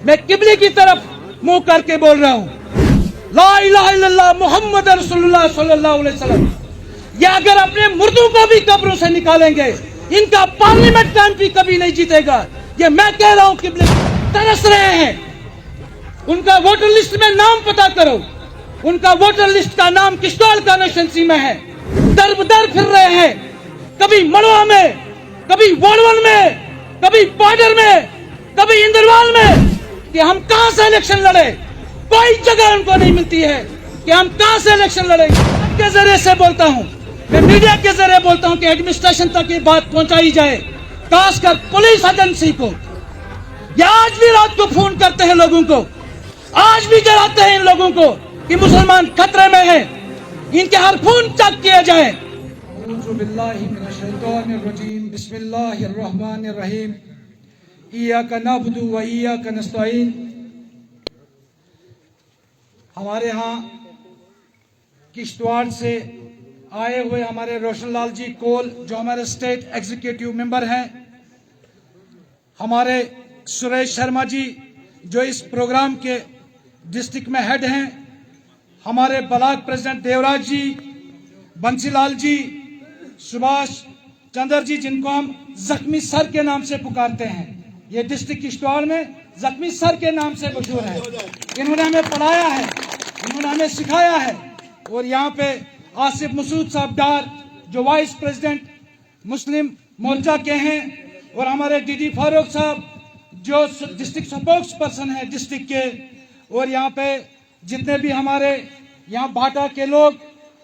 मैं किबले की तरफ मुंह करके बोल रहा हूं, ला इलाहा इल्लल्लाह मुहम्मद रसूलुल्लाह सल्लल्लाहु अलैहि वसल्लम। ये अगर अपने मुर्दों को भी कब्रों से निकालेंगे, इनका पार्लियामेंट भी कभी नहीं जीतेगा। ये मैं कह रहा हूं, किबले तरस रहे हैं। उनका वोटर लिस्ट में नाम पता करो, उनका वोटर लिस्ट का नाम किश्तवाड़ कॉन्स्टिट्यूंसी में है। दर बदर फिर रहे हैं, कभी मड़वा में, कभी वोड़वन में, कभी बॉर्डर में, कभी इंदरवाल में, कि हम कहां से इलेक्शन लड़े। कोई जगह उनको नहीं मिलती है कि हम कहां से इलेक्शन लड़ेंगे। के जरिए से बोलता हूं, मैं मीडिया के जरिए बोलता हूं कि एडमिनिस्ट्रेशन तक ये बात पहुंचाई जाए, खासकर पुलिस एजेंसी को। ये आज भी रात को फोन करते हैं लोगों को, आज भी डराते हैं इन लोगों को कि मुसलमान खतरे में हैं, इनके हर फोन चेक किया जाए। बिस्मिल्लाहिर्रहमानिर्रहीम, इय्याका नअबुदु व इय्याका नस्तईन। हमारे यहाँ किश्तवाड़ से आए हुए हमारे रोशनलाल जी कोल, जो हमारे स्टेट एग्जीक्यूटिव मेंबर हैं, हमारे सुरेश शर्मा जी जो इस प्रोग्राम के डिस्ट्रिक्ट में हेड हैं, हमारे ब्लॉक प्रेसिडेंट देवराज जी, बंसीलाल जी, सुभाष चंद्र जी, जिनको हम जख्मी सर के नाम से पुकारते हैं, ये डिस्ट्रिक्ट किश्तवाड़ में जख्मी सर के नाम से मशहूर है। इन्होंने हमें पढ़ाया है, इन्होंने हमें सिखाया है। और यहाँ पे आसिफ मसूद साहब डार, जो वाइस प्रेसिडेंट मुस्लिम मोर्चा के हैं, और हमारे डीडी फारूक साहब जो डिस्ट्रिक्ट स्पोक्स पर्सन है डिस्ट्रिक्ट के। और यहाँ पे जितने भी हमारे यहाँ भाटा के लोग,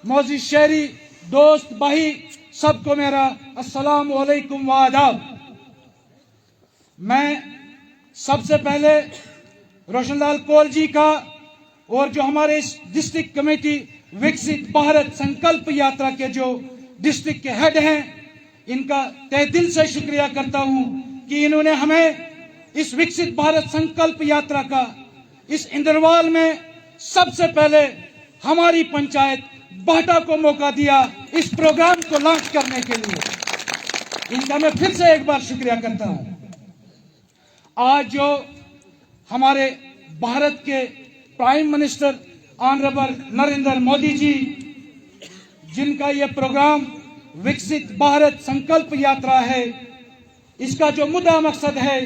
मौजी शहरी, दोस्त भाई, सबको मेरा अस्सलाम वालेकुम व आदाब। मैं सबसे पहले रोशनलाल कोल जी का और जो हमारे इस डिस्ट्रिक्ट कमेटी विकसित भारत संकल्प यात्रा के जो डिस्ट्रिक्ट के हेड हैं, इनका तहे दिल से शुक्रिया करता हूं कि इन्होंने हमें इस विकसित भारत संकल्प यात्रा का इस इंदरवाल में सबसे पहले हमारी पंचायत भाटा को मौका दिया इस प्रोग्राम को लॉन्च करने के लिए। इनका मैं फिर से एक बार शुक्रिया करता हूं। आज जो हमारे भारत के prime minister honourable Narendra Modi ji, जिनका यह प्रोग्राम विकसित भारत संकल्प यात्रा है, इसका जो मुद्दा मकसद है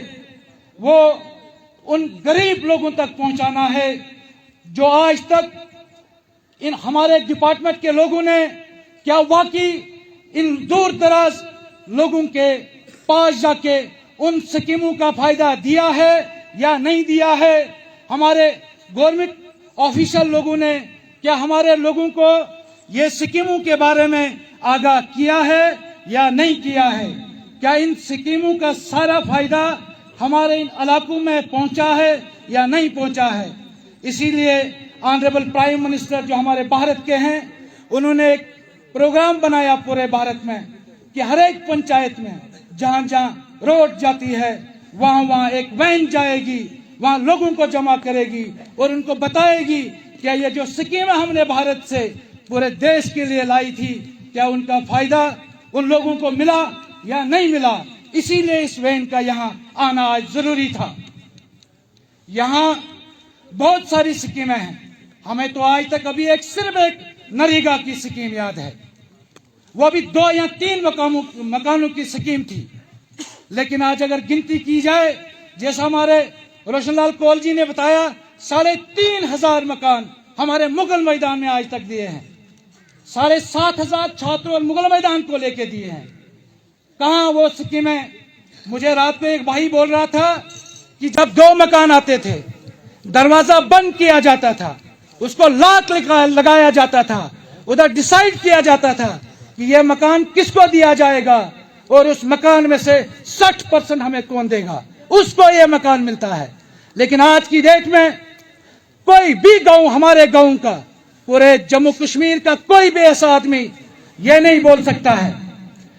वो उन गरीब लोगों तक पहुंचाना है जो आज तक इन हमारे डिपार्टमेंट के लोगों ने क्या वाकई इन दूर दराज लोगों के पास जाके उन स्कीमों का फायदा दिया है या नहीं दिया है। हमारे गवर्नमेंट ऑफिशियल लोगों ने क्या हमारे लोगों को ये स्कीमों के बारे में आगाह किया है या नहीं किया है। क्या इन स्कीमों का सारा फायदा हमारे इन इलाकों में पहुंचा है या नहीं पहुंचा है। इसीलिए ऑनरेबल प्राइम मिनिस्टर जो हमारे भारत के हैं, उन्होंने एक प्रोग्राम बनाया पूरे भारत में कि हर एक पंचायत में जहां जहां रोड जाती है वहां वहां एक वैन जाएगी, वहां लोगों को जमा करेगी और उनको बताएगी क्या ये जो स्कीम हमने भारत से पूरे देश के लिए लाई थी, क्या उनका फायदा उन लोगों को मिला या नहीं मिला। इसीलिए इस वैन का यहाँ आना आज जरूरी था। यहाँ बहुत सारी स्कीमें हैं, हमें तो आज तक अभी सिर्फ एक नरेगा की स्कीम याद है, वो भी 2 या 3 मकानों की स्कीम थी। लेकिन आज अगर गिनती की जाए, जैसा हमारे रोशनलाल कोल जी ने बताया, 3,500 मकान हमारे मुगल मैदान में आज तक दिए हैं। 7,500 छात्रों मुगल मैदान को लेके दिए हैं। कहां वो स्कीमें। मुझे रात में एक भाई बोल रहा था कि जब 2 मकान आते थे, दरवाजा बंद किया जाता था, उसको लॉक लगाया जाता था, उधर डिसाइड किया जाता था कि यह मकान किसको दिया जाएगा और उस मकान में से 60% हमें कौन देगा, उसको यह मकान मिलता है। लेकिन आज की डेट में कोई भी गांव, हमारे गांव का, पूरे जम्मू कश्मीर का कोई भी ऐसा आदमी यह नहीं बोल सकता है।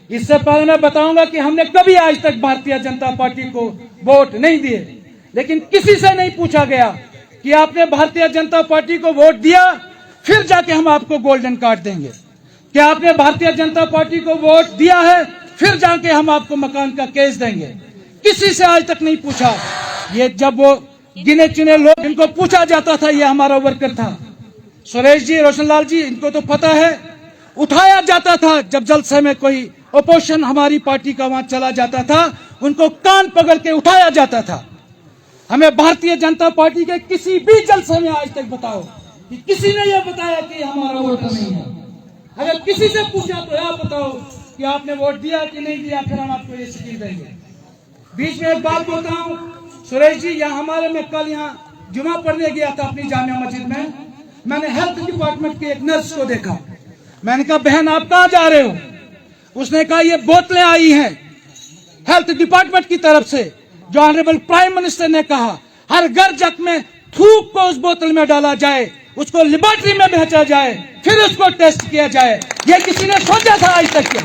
इससे पहले मैं बताऊंगा कि हमने कभी आज तक भारतीय जनता पार्टी को वोट नहीं दिए, लेकिन किसी से नहीं पूछा गया कि आपने भारतीय जनता पार्टी को वोट दिया फिर जाके हम आपको गोल्डन कार्ड देंगे। क्या आपने भारतीय जनता पार्टी को वोट दिया है फिर जाके हम आपको मकान का केस देंगे। किसी से आज तक नहीं पूछा। ये जब वो गिने चुने लोग, इनको पूछा जाता था ये हमारा वर्कर था। सुरेश जी, रोशनलाल जी, इनको तो पता है। उठाया जाता था जब जलसे में कोई अपोजिशन हमारी पार्टी का वहां चला जाता था, उनको कान पकड़ के उठाया जाता था। हमें भारतीय जनता पार्टी के किसी भी जलसे में आज तक बताओ कि किसी ने यह बताया कि हमारा वोटर नहीं है। अगर किसी से पूछा तो यह बताओ कि आपने वोट दिया कि नहीं दिया, फिर हम आपको ये स्कीम देंगे। बीच में एक बात बोलता हूँ सुरेश जी, यहाँ हमारे में कल यहाँ जुमा पढ़ने गया था अपनी जामिया मस्जिद में, मैंने हेल्थ डिपार्टमेंट के एक नर्स को देखा। मैंने कहा बहन आप कहाँ जा रहे हो? उसने कहा ये बोतलें आई हैं हेल्थ डिपार्टमेंट की तरफ से, जो ऑनरेबल प्राइम मिनिस्टर ने कहा हर घर जग में थूक को उस बोतल में डाला जाए, उसको लेबोरेटरी में भेजा जाए, फिर उसको टेस्ट किया जाए। ये किसी ने सोचा था आज तक? क्या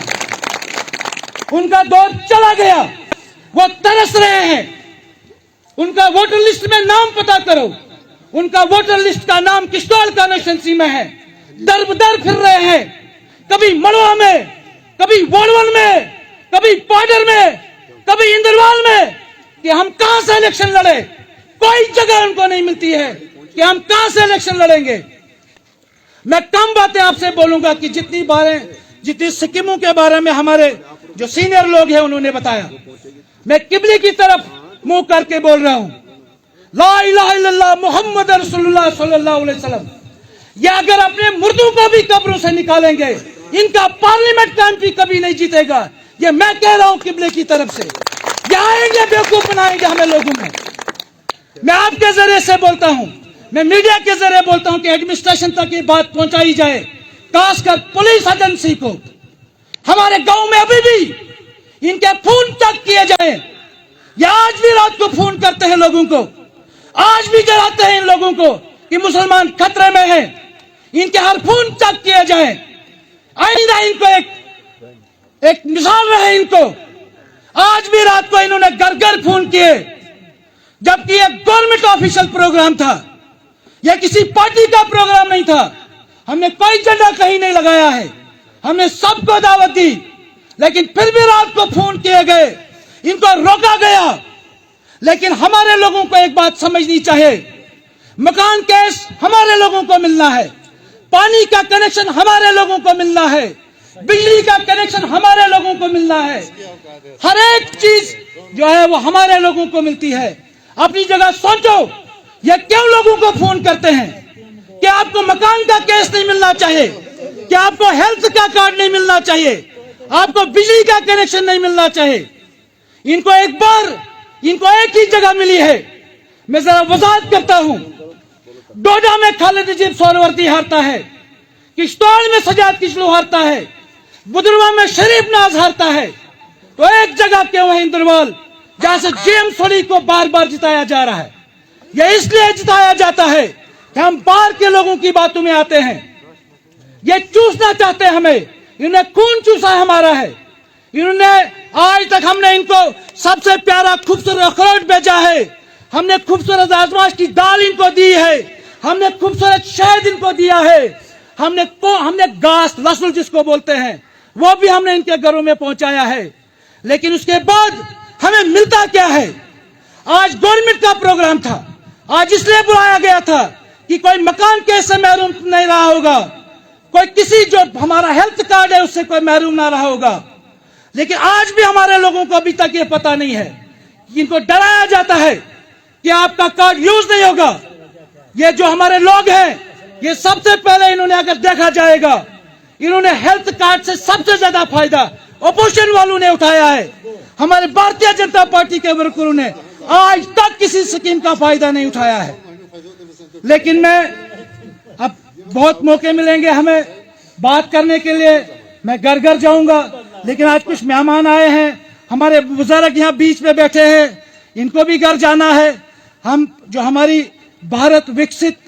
उनका दौर चला गया? वो तरस रहे हैं। उनका वोटर लिस्ट में नाम पता करो, उनका वोटर लिस्ट का नाम किश्तवाड़ कॉन्स्टिट्यूंसी में है। दर बदर फिर रहे हैं, कभी मड़वा में, कभी बोड़वन में, कभी पाडर में, कभी इंद्रवाल में, कि हम कहां से इलेक्शन लड़े। कोई जगह उनको नहीं मिलती है कि हम कहां से इलेक्शन लड़ेंगे। मैं कम बातें आपसे बोलूंगा कि जितनी स्कीमों के बारे में हमारे जो सीनियर लोग हैं उन्होंने बताया, मैं किबले की तरफ मुंह करके बोल रहा हूं, ला इलाहा इल्लल्लाह मुहम्मद रसूलुल्लाह सल्लल्लाहु अलैहि वसल्लम। ये अगर अपने मुर्दों को भी कब्रों से निकालेंगे, इनका पार्लियामेंट का एमपी कभी नहीं जीतेगा। ये मैं कह रहा हूं किबले की तरफ से। ये आएंगे, बेवकूफ बनाएंगे हमें लोगों में। मैं आपके जरिए से बोलता हूं, मैं मीडिया के जरिए बोलता हूं कि एडमिनिस्ट्रेशन तक ये बात पहुंचाई जाए, खासकर पुलिस एजेंसी को। हमारे गांव में अभी भी इनके फोन चेक किए जाए। ये आज भी रात को फोन करते हैं लोगों को, आज भी डराते हैं इन लोगों को कि मुसलमान खतरे में हैं। इनके हर फोन चेक किए जाए। आइंदा इनको एक मिसाल रहे इनको। आज भी रात को इन्होंने घर घर फोन किए, जबकि यह गवर्नमेंट ऑफिशियल प्रोग्राम था, यह किसी पार्टी का प्रोग्राम नहीं था। हमने कोई झंडा कहीं नहीं लगाया है, हमने सबको दावत दी, लेकिन फिर भी रात को फोन किए गए, इनको रोका गया। लेकिन हमारे लोगों को एक बात समझनी चाहिए, मकान केस हमारे लोगों को मिलना है, पानी का कनेक्शन हमारे लोगों को मिलना है, बिजली का कनेक्शन हमारे लोगों को मिलना है। हर एक चीज जो है वो हमारे लोगों को मिलती है। अपनी जगह सोचो, ये क्यों लोगों को फोन करते हैं कि आपको मकान का केस नहीं मिलना चाहिए, कि आपको हेल्थ का कार्ड नहीं मिलना चाहिए, आपको बिजली का कनेक्शन नहीं मिलना चाहिए। इनको एक ही जगह मिली है। मैं जरा वजाहत करता हूं, डोडा में खालिद नजीब सोहरावर्दी हारता है, किश्तवाड़ में सजाद किशलू हारता है, बुधरवा में शरीफ नाज हारता है, तो एक जगह क्यों है इंद्रवाल, जहां से जेएम सोली को बार बार जिताया जा रहा है। यह इसलिए जिताया जाता है कि हम बाहर के लोगों की बातों में आते हैं। ये चूसना चाहते हैं हमें, इन्होंने खून चूसा हमारा है। इन्होंने आज तक हमने इनको सबसे प्यारा खूबसूरत अखरोट भेजा है, हमने खूबसूरत आजमाश की दाल इनको दी है, हमने खूबसूरत शहद इनको दिया है, हमने घास लहसुन जिसको बोलते हैं वो भी हमने इनके घरों में पहुंचाया है। लेकिन उसके बाद हमें मिलता क्या है? आज गवर्नमेंट का प्रोग्राम था, आज इसलिए बुलाया गया था कि कोई मकान कैसे महरूम नहीं रहा होगा, कोई किसी जो हमारा हेल्थ कार्ड है उससे कोई महरूम ना रहा होगा। लेकिन आज भी हमारे लोगों को अभी तक ये पता नहीं है। इनको डराया जाता है कि आपका कार्ड यूज नहीं होगा। ये जो हमारे लोग हैं, ये सबसे पहले इन्होंने अगर देखा जाएगा, इन्होंने हेल्थ कार्ड से सबसे ज्यादा फायदा अपोजिशन वालों ने उठाया है। हमारे भारतीय जनता पार्टी के वर्करों ने आज तक किसी स्कीम का फायदा नहीं उठाया है। लेकिन अब बहुत मौके मिलेंगे हमें बात करने के लिए, मैं घर घर जाऊंगा। लेकिन आज कुछ मेहमान आए हैं, हमारे बुजुर्ग यहाँ बीच में बैठे हैं, इनको भी घर जाना है। हम जो हमारी भारत विकसित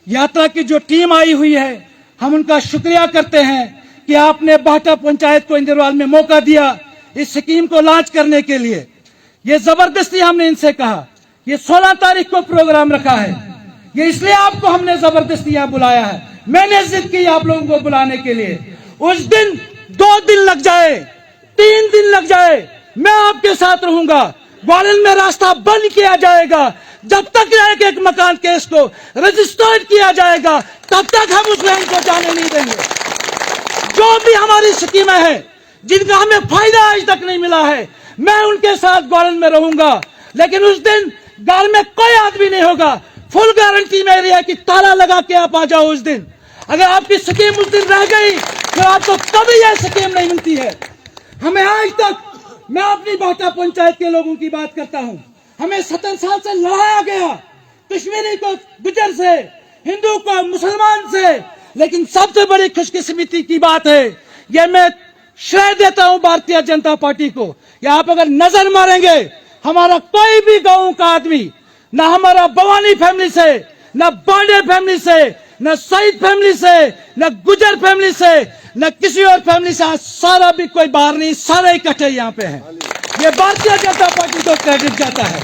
यात्रा की जो टीम आई हुई है, हम उनका शुक्रिया करते हैं कि आपने बाटा पंचायत को इंद्रवाल में मौका दिया इस स्कीम को लॉन्च करने के लिए। ये जबरदस्ती हमने इनसे कहा, ये 16 तारीख को प्रोग्राम रखा है, ये इसलिए आपको हमने जबरदस्ती यहाँ बुलाया है। मैंने जिद की आप लोगों को बुलाने के लिए। उस दिन 2 दिन लग जाए, 3 दिन लग जाए, मैं आपके साथ रहूंगा। ग्वालियर में रास्ता बंद किया जाएगा, जब तक एक एक मकान केस को रजिस्टर्ड किया जाएगा तब तक हम उस लाइन को जाने नहीं देंगे। जो भी हमारी स्कीमें हैं जिनका हमें फायदा आज तक नहीं मिला है, मैं उनके साथ ग्वालन में रहूंगा, लेकिन उस दिन घर में कोई आदमी नहीं होगा। फुल गारंटी मेरी है कि ताला लगा के आप आ जाओ उस दिन। अगर आपकी स्कीम उस दिन रह गई तो आपको कभी यह स्कीम नहीं मिलती है। हमें आज तक, मैं अपनी बाटा पंचायत के लोगों की बात करता हूं, हमें 70 साल से लड़ाया गया, कश्मीरी को गुजर से, हिंदू को मुसलमान से, लेकिन सबसे बड़ी खुशकिस्मती की बात है, यह मैं श्रेय देता हूं भारतीय जनता पार्टी को। या आप अगर नजर मारेंगे, हमारा कोई भी गांव का आदमी, ना हमारा बवानी फैमिली से, ना बांडे फैमिली से, न सईद फैमिली से, न गुजर फैमिली से, न किसी और फैमिली से, सारा भी कोई बाहर नहीं, सारे इकट्ठे यहाँ पे हैं। ये भारतीय जनता पार्टी को क्रेडिट जाता है।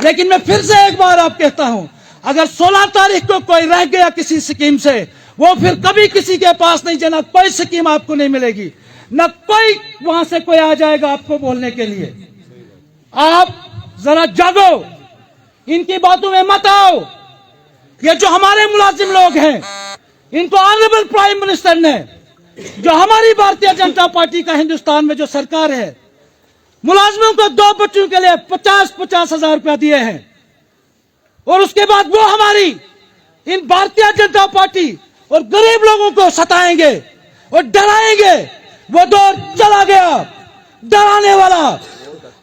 लेकिन मैं फिर से एक बार आप कहता हूं, अगर 16 तारीख को कोई रह गया किसी स्कीम से, वो फिर कभी किसी के पास नहीं जाना, कोई स्कीम आपको नहीं मिलेगी, न कोई वहां से कोई आ जाएगा आपको बोलने के लिए। आप जरा जागो, इनकी बातों में मत आओ। ये जो हमारे मुलाजिम लोग हैं, इनको ऑनरेबल प्राइम मिनिस्टर ने, जो हमारी भारतीय जनता पार्टी का हिंदुस्तान में जो सरकार है, मुलाजिमों को 2 बच्चों के लिए 50-50 हजार रुपया दिए हैं, और उसके बाद वो हमारी इन भारतीय जनता पार्टी और गरीब लोगों को सताएंगे और डराएंगे। वो दौर चला गया डराने वाला।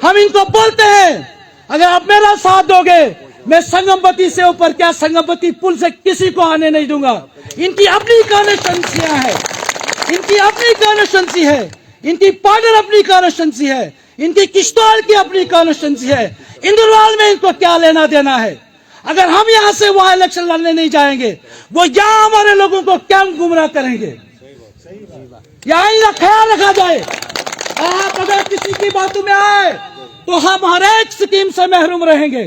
हम इनको बोलते हैं, अगर आप मेरा साथ दोगे, मैं संगमवती से ऊपर क्या संगमवती पुल से किसी को आने नहीं दूंगा। इनकी अपनी कॉन्स्टिट्यूंसी है, इनकी अपनी कॉन्स्टिट्यूंसी है, इनकी पार्टनर अपनी कॉन्स्टिट्यूंसी है, इनकी किश्तवाड़ की अपनी कॉन्स्टिट्यूंसी है। इंद्रवाल में इनको क्या लेना देना है? अगर हम यहाँ से वहां इलेक्शन लड़ने नहीं जाएंगे, वो यहाँ हमारे लोगों को क्या गुमराह करेंगे? यहाँ इनका ख्याल रखा जाए। आप अगर किसी की बातों में आए तो हम हर एक स्कीम से महरूम रहेंगे।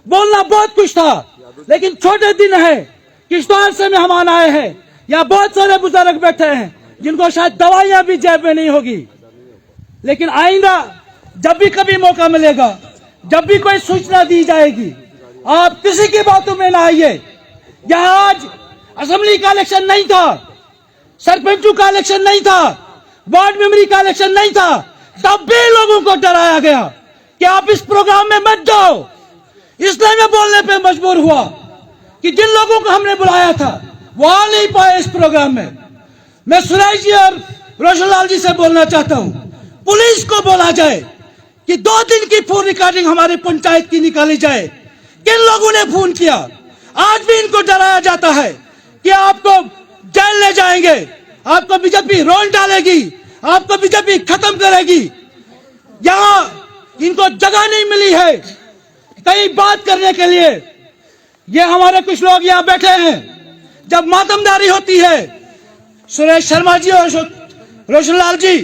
बोलना बहुत कुछ था, लेकिन छोटे दिन है। किश्तवाड़ से मेहमान आए हैं, या बहुत सारे बुजुर्ग बैठे हैं जिनको शायद दवाइयां भी जेब में नहीं होगी। लेकिन आइंदा जब भी कभी मौका मिलेगा, जब भी कोई सूचना दी जाएगी, आप किसी की बातों में ना आइए। यहाँ आज असेंबली का इलेक्शन नहीं था, सरपंचों का इलेक्शन नहीं था, वार्ड मेंबरी का इलेक्शन नहीं था, तब भी लोगों को डराया गया कि आप इस प्रोग्राम में मत जाओ। इसलिए मैं बोलने पे मजबूर हुआ कि जिन लोगों को हमने बुलाया था वो आ नहीं पाए इस प्रोग्राम में। मैं सुरेश जी और रोशन लाल जी से बोलना चाहता हूं, पुलिस को बोला जाए कि 2 दिन की फोन रिकॉर्डिंग हमारी पंचायत की निकाली जाए, किन लोगों ने फोन किया। आज भी इनको डराया जाता है कि आपको जेल ले जाएंगे, आपको बीजेपी रोल डालेगी, आपको बीजेपी खत्म करेगी। यहाँ इनको जगह नहीं मिली है कई बात करने के लिए। ये हमारे कुछ लोग यहाँ बैठे हैं, जब मातमदारी होती है, सुरेश शर्मा जी और रोशन लाल जी,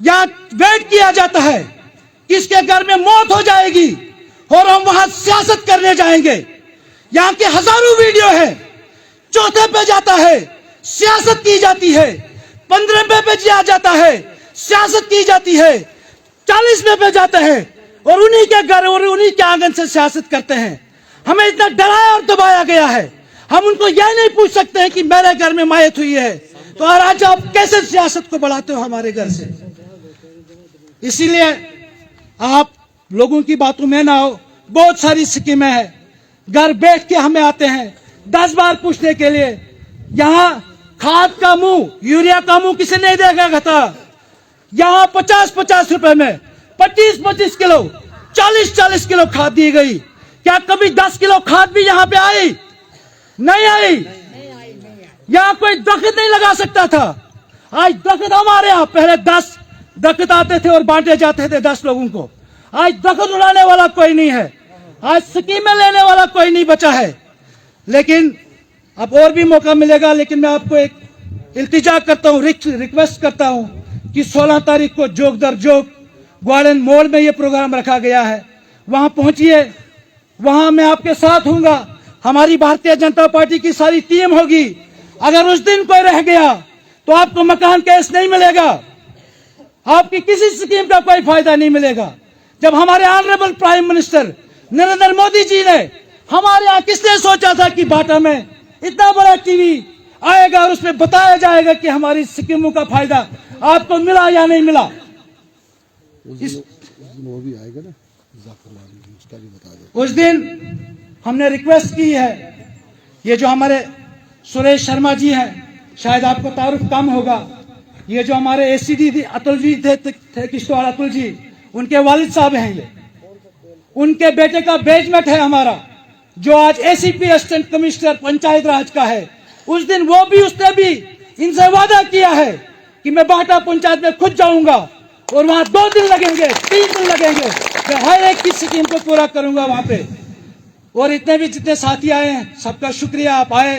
यहाँ वेट किया जाता है किसके घर में मौत हो जाएगी और हम वहां सियासत करने जाएंगे। यहाँ के हजारों वीडियो है, चौथे पे जाता है, सियासत की जाती है, 15वें पे जाता है, सियासत की जाती है, 40वें पे जाता है, और उन्हीं के घर और उन्हीं के आंगन से सियासत करते हैं। हमें इतना डराया और दबाया गया है, हम उनको यह नहीं पूछ सकते हैं कि मेरे घर में मायत हुई है तो आज आप कैसे सियासत को बढ़ाते हो हमारे घर से। इसीलिए आप लोगों की बातों में ना हो। बहुत सारी स्कीमें हैं, घर बैठ के हमें आते हैं 10 बार पूछने के लिए। यहाँ खाद का मुंह, यूरिया का मुंह किसी नहीं देखा था। यहाँ 50-50 रुपए में 25-25 किलो, 40-40 किलो खाद दी गई। क्या कभी 10 किलो खाद भी यहाँ पे आई? नहीं आई। यहाँ कोई दरख्त नहीं लगा सकता था। आज दरख्त हमारे यहाँ, पहले 10 दरख्त आते थे और बांटे जाते थे 10 लोगों को। आज दरख्त उड़ाने वाला कोई नहीं है, आज स्कीमें लेने वाला कोई नहीं बचा है। लेकिन अब और भी मौका मिलेगा। लेकिन मैं आपको एक इल्तिजा करता हूँ, रिक्वेस्ट करता हूँ कि 16 तारीख को जोक दर जोक ग्वालन मोड़ में ये प्रोग्राम रखा गया है, वहां पहुंचिए। वहां मैं आपके साथ हूंगा, हमारी भारतीय जनता पार्टी की सारी टीम होगी। अगर उस दिन कोई रह गया तो आपको मकान केस नहीं मिलेगा, आपकी किसी स्कीम का कोई फायदा नहीं मिलेगा। जब हमारे honourable prime minister Narendra Modi ji ने, हमारे यहाँ किसने सोचा था कि बाटा में इतना बड़ा टीवी आएगा और उसमें बताया जाएगा कि हमारी सिक्किमों का फायदा आपको मिला या नहीं मिला। वो भी आएगा ना, उसका भी बता दो। उस दिन हमने रिक्वेस्ट की है, ये जो हमारे सुरेश शर्मा जी हैं, शायद आपको तारुफ कम होगा, ये जो हमारे एसीडी अतुल जी थे किश्तवाड़ अतुल जी, उनके वालिद साहब हैं, ये उनके बेटे का बेजमेंट है हमारा, जो आज एसीपी असिस्टेंट कमिश्नर पंचायत राज का है। उस दिन उसने भी इनसे वादा किया है कि मैं बाटा पंचायत में खुद जाऊंगा और वहां 2 दिन लगेंगे, 3 दिन लगेंगे, मैं हर एक की स्कीम को पूरा करूंगा वहां पे। और इतने भी जितने साथी आए हैं, सबका शुक्रिया, आप आए।